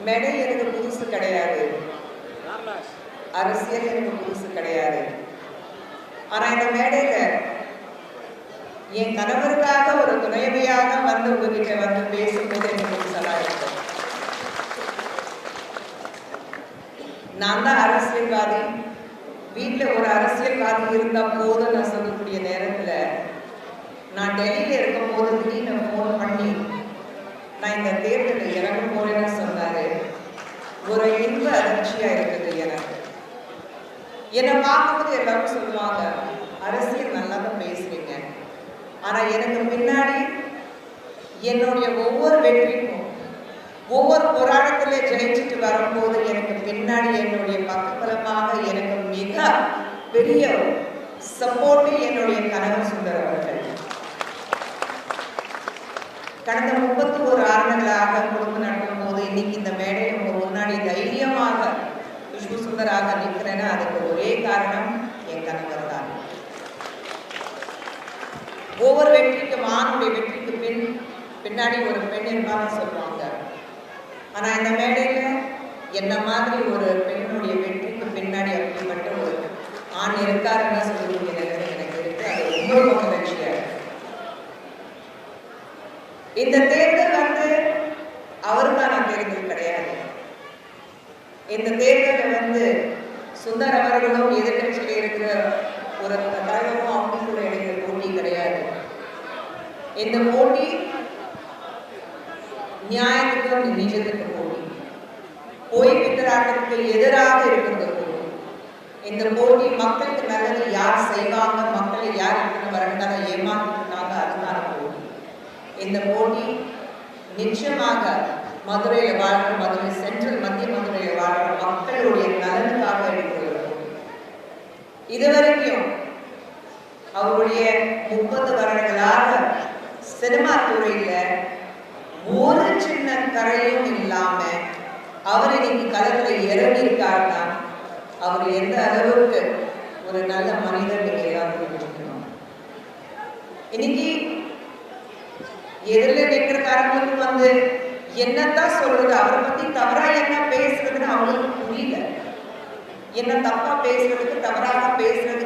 மேடை எனக்கு புதுசு கிடையாது, அரசியல் எனக்கு புதுசு கிடையாது. ஆனா இந்த மேடையில என் கணவருக்காக ஒரு துணைவியாக வந்து உங்ககிட்ட வந்து பேசும்போது எனக்கு புதுசலா இருக்கு. நான் தான் அரசியல்வாதி, வீட்டுல ஒரு அரசியல்வாதி இருந்தா போதும் நான் சொல்லக்கூடிய நேரத்துல நான் டெல்லியில இருக்கும் போது திடீர்னு போன் பண்ணி நான் இந்த தேர்தலில் இறங்க போறேன்னு சொன்னாரு. ஒரு இன்ப அதிர்ச்சியா இருக்குது எனக்கு. என்னை பார்க்கும்போது எல்லாரும் சொல்லுவாங்க, அரசியல் நல்லா தான் பேசுறீங்க, ஆனா எனக்கு பின்னாடி என்னுடைய ஒவ்வொரு வெற்றிக்கும் ஒவ்வொரு போராட்டத்திலே ஜெயிச்சுட்டு வரும்போது எனக்கு பின்னாடி என்னுடைய பக்கபலமாக எனக்கு மிக பெரிய சப்போர்ட்டு என்னுடைய கணவர் சுந்தர் அவர்கள். கடந்த 31 ஆண்டுகளாக குடும்பம் நடக்கும் போது இன்னைக்கு இந்த மேடையில் உங்க முன்னாடி தைரியமாக விஷ்ணு சுந்தராக நிற்கிறேன்னா அதுக்கு ஒரே காரணம் என் கணவர் தான். ஒவ்வொரு வெற்றிக்கும் ஆணுடைய வெற்றிக்கு பின்னாடி ஒரு பெண் இருப்பான்னு சொல்லுவாங்க. ஆனா இந்த மேடையில என்ன மாதிரி ஒரு பெண்ணுடைய வெற்றிக்கு பின்னாடி அப்படிப்பட்ட ஒரு ஆண் இருக்காருன்னு சொல்லக்கூடிய நிலைமை எனக்கு இருக்கு. அது ரொம்ப மகிழ்ச்சியா இருக்கு. இந்த தேர்தல் வந்து அவருக்கான தேர்தல் கிடையாது. இந்த தேர்தலில் வந்து சுந்தர் அவர்களும் எதிர்கட்சியில் இருக்கிற ஒரு தலைவரும் அவங்களுக்குள்ள இடையில போட்டி கிடையாது. இந்த போட்டி நியாயத்துக்கும் நிஜத்துக்கு போட்டி, போய் பித்தராட்டத்துக்கு எதிராக இருக்கிறது போட்டி. இந்த போட்டி மக்களுக்கு நல்லது யார் செய்வாங்க, மக்களை யார் இத்தனை வரண்டாக ஏமாத்திருக்காங்க, அதுதான் போட்டி. இந்த போட்டி நிச்சயமாக மதுரையில் வாழ்ற, மதுரை சென்ட்ரல் மத்திய மதுரையில் வாழ்ற மக்களுடைய நலனுக்காக இருக்கிறது. இதுவரைக்கும் அவருடைய 30 வருடங்களாக சினிமா துறையில ஒரு சின்ன கரையும் இல்லாம அவர் இன்னைக்கு களத்துல இறங்கியிருக்காருன்னா அவர் எந்த அளவுக்கு ஒரு நல்ல மனிதர் நீங்க எல்லாரும் புரிஞ்சுக்கணும். இன்னைக்கு எதிரில் நிற்கிறக்காரங்களுக்கு வந்து என்னத்தான் சொல்றது, அவரை பத்தி தவறா என்ன பேசுறதுன்னு அவங்களுக்கு புரியல. என்ன தப்பா பேசுறதுக்கு, தவறாக பேசுறது